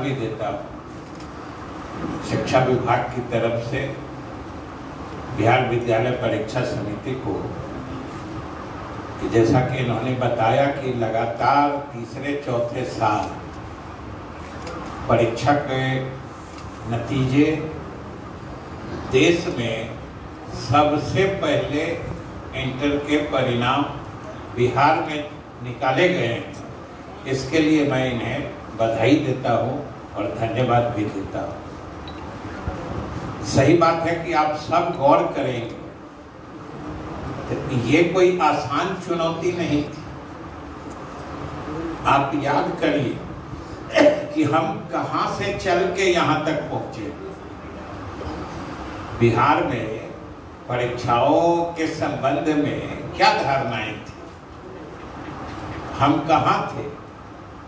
भी देता हूँ शिक्षा विभाग की तरफ से बिहार विद्यालय परीक्षा समिति को कि जैसा कि इन्होंने बताया कि लगातार तीसरे चौथे साल परीक्षा के नतीजे देश में सबसे पहले इंटर के परिणाम बिहार में निकाले गए हैं। इसके लिए मैं इन्हें बधाई देता हूं और धन्यवाद भी देता हूं। सही बात है कि आप सब गौर करेंगे, तो ये कोई आसान चुनौती नहीं थी। आप याद करिए कि हम कहां से चल के यहां तक पहुंचे। बिहार में परीक्षाओं के संबंध में क्या धारणाएं थी, हम कहां थे,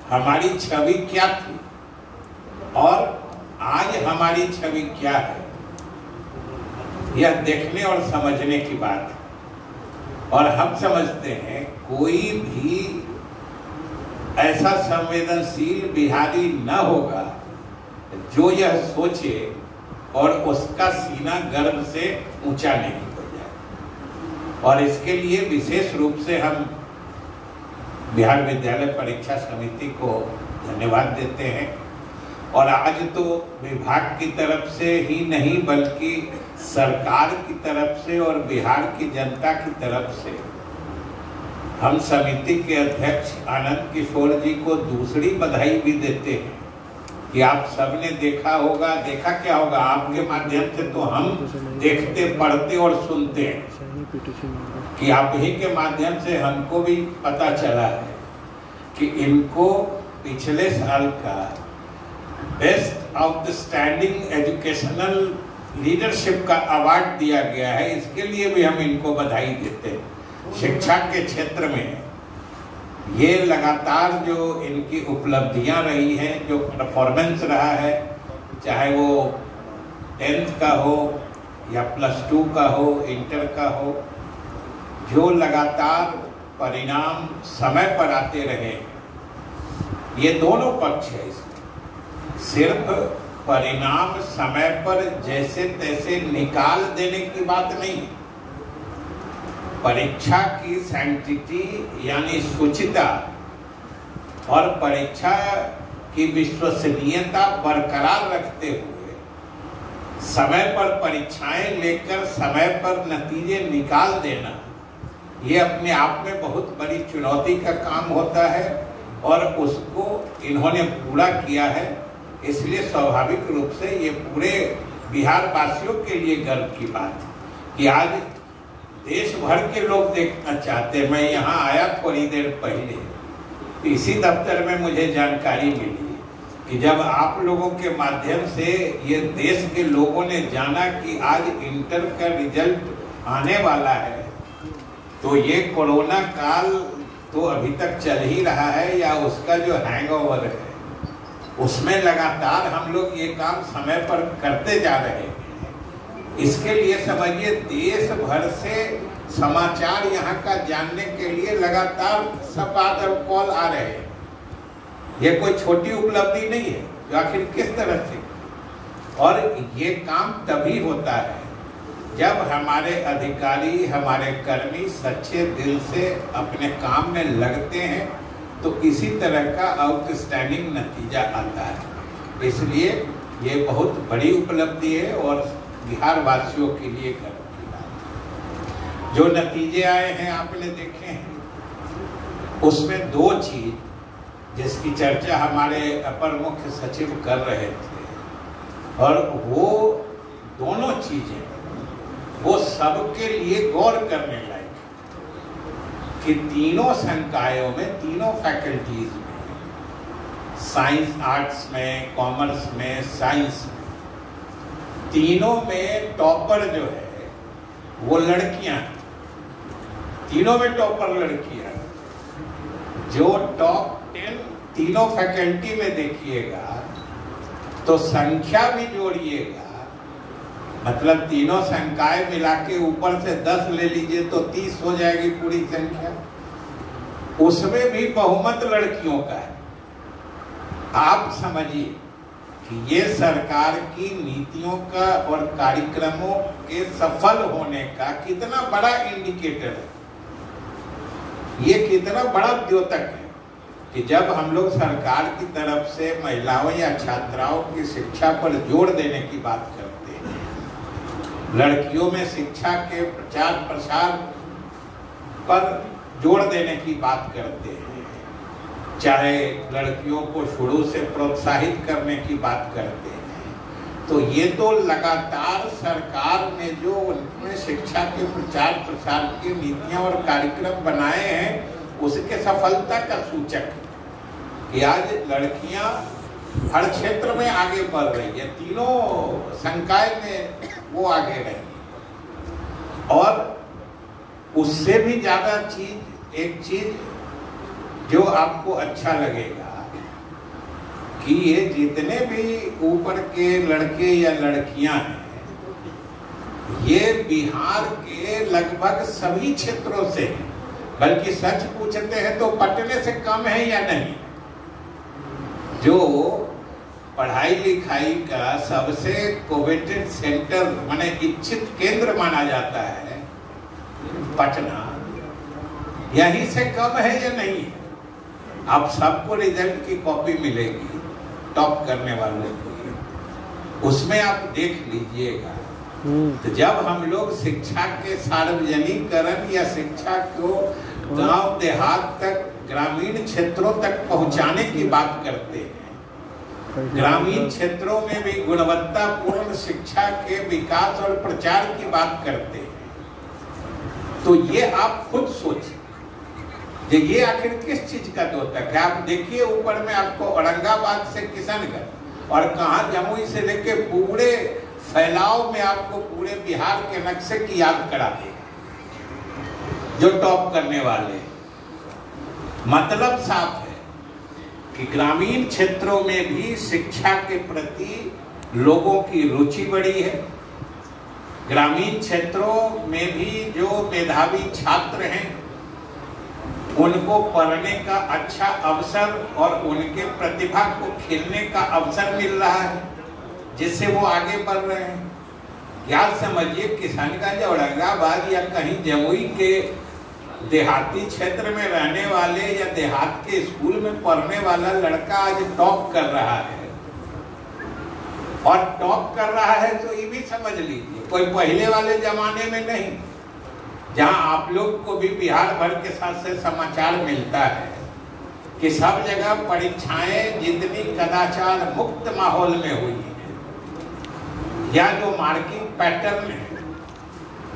हमारी छवि क्या थी और आज हमारी छवि क्या है, यह देखने और समझने की बात है। और हम समझते हैं कोई भी ऐसा संवेदनशील बिहारी न होगा जो यह सोचे और उसका सीना गर्व से ऊंचा नहीं हो जाए। और इसके लिए विशेष रूप से हम बिहार विद्यालय परीक्षा समिति को धन्यवाद देते हैं। और आज तो विभाग की तरफ से ही नहीं बल्कि सरकार की तरफ से और बिहार की जनता की तरफ से हम समिति के अध्यक्ष आनंद किशोर जी को दूसरी बधाई भी देते हैं कि आप सबने देखा होगा, देखा क्या होगा, आपके माध्यम से तो हम देखते, पढ़ते और सुनते हैं कि आप ही के माध्यम से हमको भी पता चला है कि इनको पिछले साल का बेस्ट आउटस्टैंडिंग एजुकेशनल लीडरशिप का अवार्ड दिया गया है। इसके लिए भी हम इनको बधाई देते हैं। शिक्षा के क्षेत्र में ये लगातार जो इनकी उपलब्धियां रही हैं, जो परफॉर्मेंस रहा है, चाहे वो 10th का हो या +2 का हो, इंटर का हो, जो लगातार परिणाम समय पर आते रहे, ये दोनों पक्ष है इसमें। सिर्फ परिणाम समय पर जैसे तैसे निकाल देने की बात नहीं, परीक्षा की सैंक्टिटी यानी शुचिता और परीक्षा की विश्वसनीयता बरकरार रखते हुए समय पर परीक्षाएं लेकर समय पर नतीजे निकाल देना, ये अपने आप में बहुत बड़ी चुनौती का काम होता है और उसको इन्होंने पूरा किया है। इसलिए स्वाभाविक रूप से ये पूरे बिहार वासियों के लिए गर्व की बात है कि आज देश भर के लोग देखना चाहते हैं। मैं यहाँ आया थोड़ी देर पहले, इसी दफ्तर में मुझे जानकारी मिली कि जब आप लोगों के माध्यम से ये देश के लोगों ने जाना कि आज इंटर का रिजल्ट आने वाला है, तो ये कोरोना काल तो अभी तक चल ही रहा है या उसका जो हैंगओवर है, उसमें लगातार हम लोग ये काम समय पर करते जा रहे हैं। इसके लिए समझिए देश भर से समाचार यहाँ का जानने के लिए लगातार सब बात और कॉल आ रहे हैं। ये कोई छोटी उपलब्धि नहीं है, जो आखिर किस तरह से, और ये काम तभी होता है जब हमारे अधिकारी, हमारे कर्मी सच्चे दिल से अपने काम में लगते हैं, तो इसी तरह का आउटस्टैंडिंग नतीजा आता है। इसलिए ये बहुत बड़ी उपलब्धि है और बिहार वासियों के लिए गर्व की बात है। जो नतीजे आए हैं आपने देखे हैं, उसमें दो चीज जिसकी चर्चा हमारे अपर मुख्य सचिव कर रहे थे, और वो दोनों चीजें वो सबके लिए गौर करने लायक कि तीनों संकायों में, तीनों फैकल्टीज में, साइंस, आर्ट्स में, कॉमर्स में, साइंस में, तीनों में टॉपर जो है वो लड़कियां, तीनों में टॉपर लड़कियां। जो टॉप 10 तीनों फैकल्टी में देखिएगा तो संख्या भी जोड़िएगा, मतलब तीनों संकाय मिला के ऊपर से 10 ले लीजिए तो 30 हो जाएगी पूरी संख्या। उसमें भी बहुमत लड़कियों का है। आप समझिए कि ये सरकार की नीतियों का और कार्यक्रमों के सफल होने का कितना बड़ा इंडिकेटर है, ये कितना बड़ा द्योतक है कि जब हम लोग सरकार की तरफ से महिलाओं या छात्राओं की शिक्षा पर जोर देने की बात करते हैं, लड़कियों में शिक्षा के प्रचार प्रसार पर जोर देने की बात करते हैं, चाहे लड़कियों को शुरू से प्रोत्साहित करने की बात करते हैं, तो ये तो लगातार सरकार ने जो उनमें शिक्षा के प्रचार प्रसार की नीतियां और कार्यक्रम बनाए हैं उसके सफलता का सूचक है कि आज लड़कियां हर क्षेत्र में आगे बढ़ रही है, तीनों संकाय में वो आगे रही। और उससे भी ज्यादा एक चीज जो आपको अच्छा लगेगा कि ये जितने भी ऊपर के लड़के या लड़कियां हैं, ये बिहार के लगभग सभी क्षेत्रों से हैं, बल्कि सच पूछते हैं तो पटने से कम है या नहीं। जो पढ़ाई लिखाई का सबसे कोवेटेड सेंटर माने इच्छित केंद्र माना जाता है पटना, यहीं से कम है या नहीं है। आप सबको रिजल्ट की कॉपी मिलेगी टॉप करने वालों की, उसमें आप देख लीजिएगा। तो जब हम लोग शिक्षा के सार्वजनिकरण या शिक्षा को गांव देहात तक, ग्रामीण क्षेत्रों तक पहुंचाने की बात करते हैं, ग्रामीण क्षेत्रों में भी गुणवत्तापूर्ण शिक्षा के विकास और प्रचार की बात करते हैं, तो ये आप खुद सोचिए ये आखिर किस चीज का द्योतक है। आप देखिए ऊपर में आपको औरंगाबाद से किशनगढ़ और कहां जमुई से लेके पूरे फैलाव में आपको पूरे बिहार के नक्शे की याद करा देगा जो टॉप करने वाले। मतलब साफ है कि ग्रामीण क्षेत्रों में भी शिक्षा के प्रति लोगों की रुचि बढ़ी है। ग्रामीण क्षेत्रों में भी जो मेधावी छात्र हैं उनको पढ़ने का अच्छा अवसर और उनके प्रतिभा को खिलने का अवसर मिल रहा है, जिससे वो आगे बढ़ रहे हैं। याद समझिए किशनगंज, औरंगाबाद या कहीं जमुई के देहाती क्षेत्र में रहने वाले या देहात के स्कूल में पढ़ने वाला लड़का आज टॉप कर रहा है। और टॉप कर रहा है तो ये भी समझ लीजिए कोई पहले वाले जमाने में नहीं, जहां आप लोग को भी बिहार भर के साथ से समाचार मिलता है कि सब जगह परीक्षाएं जितनी कदाचार मुक्त माहौल में हुई है या जो मार्किंग पैटर्न है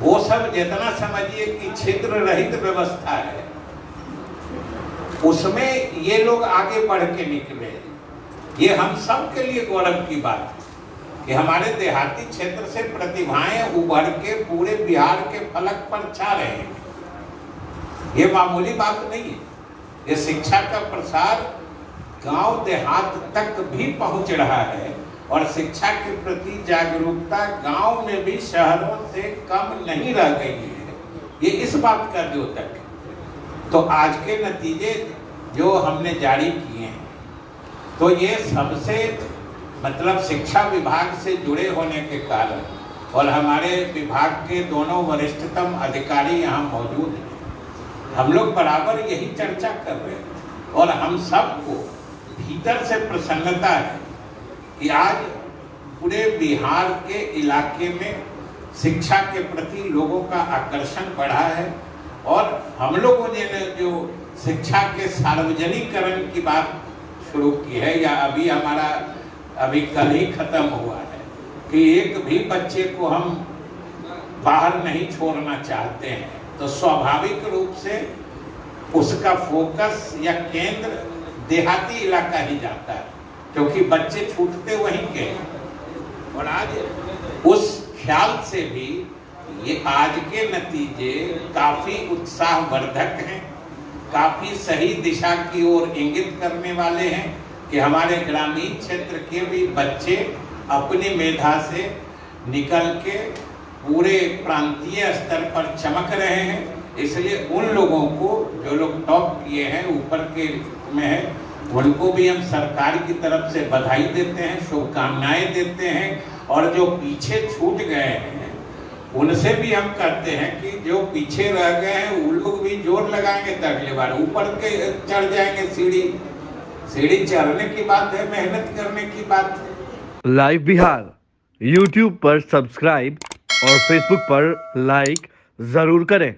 वो सब जितना समझिए कि छिद्र रहित व्यवस्था है, उसमें ये लोग आगे बढ़ के निकले। ये हम सब के लिए गौरव की बात है कि हमारे देहाती क्षेत्र से प्रतिभाएं उभर के पूरे बिहार के फलक पर छा रहे हैं। ये मामूली बात नहीं है। ये शिक्षा का प्रसार गांव देहात तक भी पहुंच रहा है और शिक्षा के प्रति जागरूकता गांव में भी शहरों से कम नहीं रह गई है। ये इस बात का द्योतक है। तो आज के नतीजे जो हमने जारी किए हैं, तो ये सबसे मतलब शिक्षा विभाग से जुड़े होने के कारण और हमारे विभाग के दोनों वरिष्ठतम अधिकारी यहाँ मौजूद हैं, हम लोग बराबर यही चर्चा कर रहे हैं और हम सबको भीतर से प्रसन्नता है कि आज पूरे बिहार के इलाके में शिक्षा के प्रति लोगों का आकर्षण बढ़ा है। और हम लोगों ने जो शिक्षा के सार्वजनिकरण की बात शुरू की है, या अभी कल ही खत्म हुआ है कि एक भी बच्चे को हम बाहर नहीं छोड़ना चाहते हैं, तो स्वाभाविक रूप से उसका फोकस या केंद्र देहाती इलाका ही जाता है, क्योंकि बच्चे छूटते वहीं के हैं। और आज उस ख्याल से भी ये आज के नतीजे काफी उत्साहवर्धक हैं, काफी सही दिशा की ओर इंगित करने वाले हैं कि हमारे ग्रामीण क्षेत्र के भी बच्चे अपनी मेधा से निकल के पूरे प्रांतीय स्तर पर चमक रहे हैं। इसलिए उन लोगों को जो लोग टॉप किए हैं ऊपर के में है, उनको भी हम सरकार की तरफ से बधाई देते हैं, शुभकामनाएं देते हैं। और जो पीछे छूट गए हैं उनसे भी हम कहते हैं कि जो पीछे रह गए हैं वो लोग भी जोर लगाएंगे तो अगले बार ऊपर के चढ़ जाएंगे। सीढ़ी चढ़ने की बात है, मेहनत करने की बात है। लाइव बिहार यूट्यूब पर सब्सक्राइब और फेसबुक पर लाइक जरूर करें।